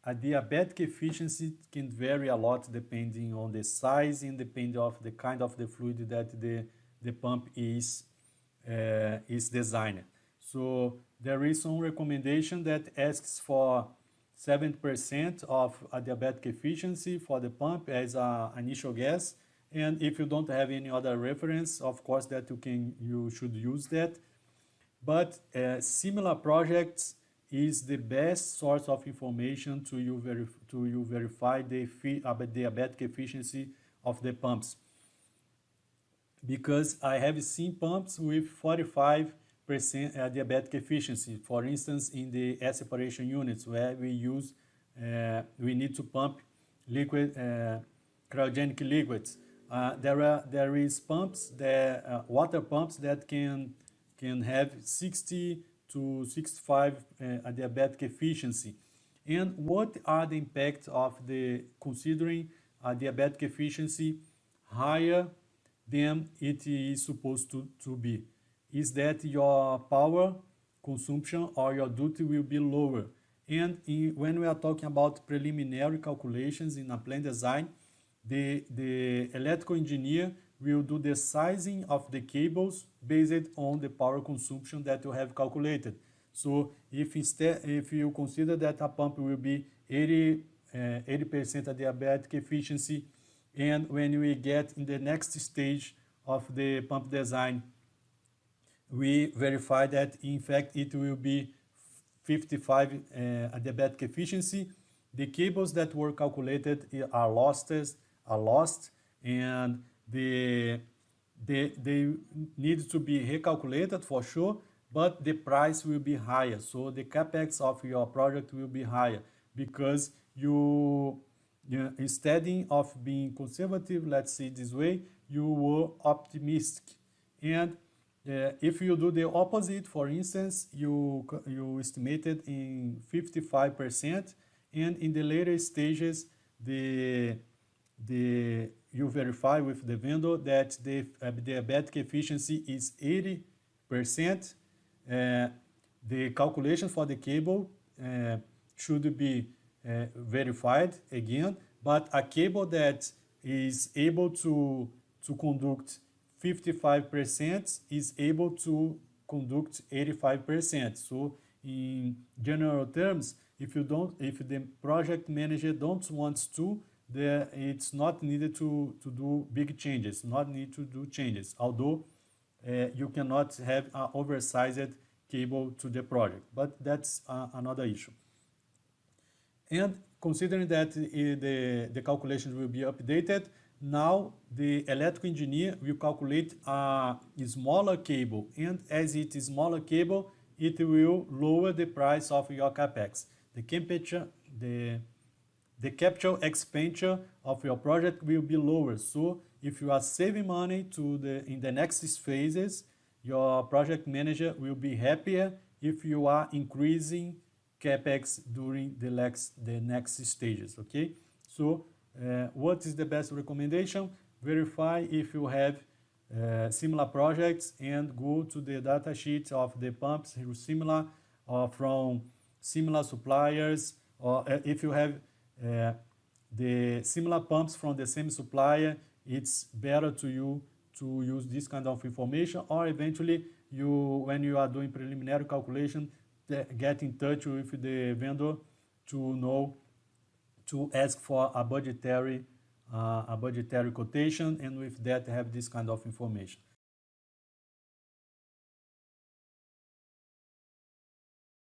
adiabatic efficiency can vary a lot depending on the size and depending on the kind of the fluid that the pump is designed. So there is some recommendation that asks for 70% of adiabatic efficiency for the pump as an initial guess. And if you don't have any other reference, of course, that you should use that. But similar projects is the best source of information to you verify the adiabatic efficiency of the pumps. Because I have seen pumps with 45% adiabatic efficiency, for instance, in the air separation units where we need to pump liquid, cryogenic liquids. There is pumps, water pumps that can have 60 to 65 adiabatic efficiency. And what are the impacts of considering adiabatic efficiency higher than it is supposed to be? Is that your power consumption or your duty will be lower. And when we are talking about preliminary calculations in a plant design, the electrical engineer will do the sizing of the cables based on the power consumption that you have calculated. So if you consider that a pump will be 80% adiabatic efficiency, and when we get in the next stage of the pump design, we verify that in fact it will be 55 adiabatic efficiency, the cables that were calculated are lost, and they need to be recalculated for sure, but the price will be higher. So the capex of your project will be higher because instead of being conservative, let's say this way, you were optimistic. And if you do the opposite, for instance, you estimated in 55%, and in the later stages, you verify with the vendor that the adiabatic efficiency is 80%. The calculation for the cable should be verified again, but a cable that is able to conduct 55% is able to conduct 85%. So in general terms, if the project manager don't want to, it's not needed to do big changes, not need to do changes, although you cannot have an oversized cable to the project, but that's another issue. And considering that the calculations will be updated, now the electrical engineer will calculate a smaller cable, and as it is smaller cable, it will lower the price of your capex. The capital expenditure of your project will be lower. So if you are saving money in the next phases, your project manager will be happier if you are increasing capex during the next stages. Okay, so what is the best recommendation? Verify if you have similar projects and go to the data sheet of the pumps similar or from similar suppliers, or if you have the similar pumps from the same supplier, it's better to you to use this kind of information, or eventually when you are doing preliminary calculation, get in touch with the vendor to ask for a budgetary quotation, and with that have this kind of information.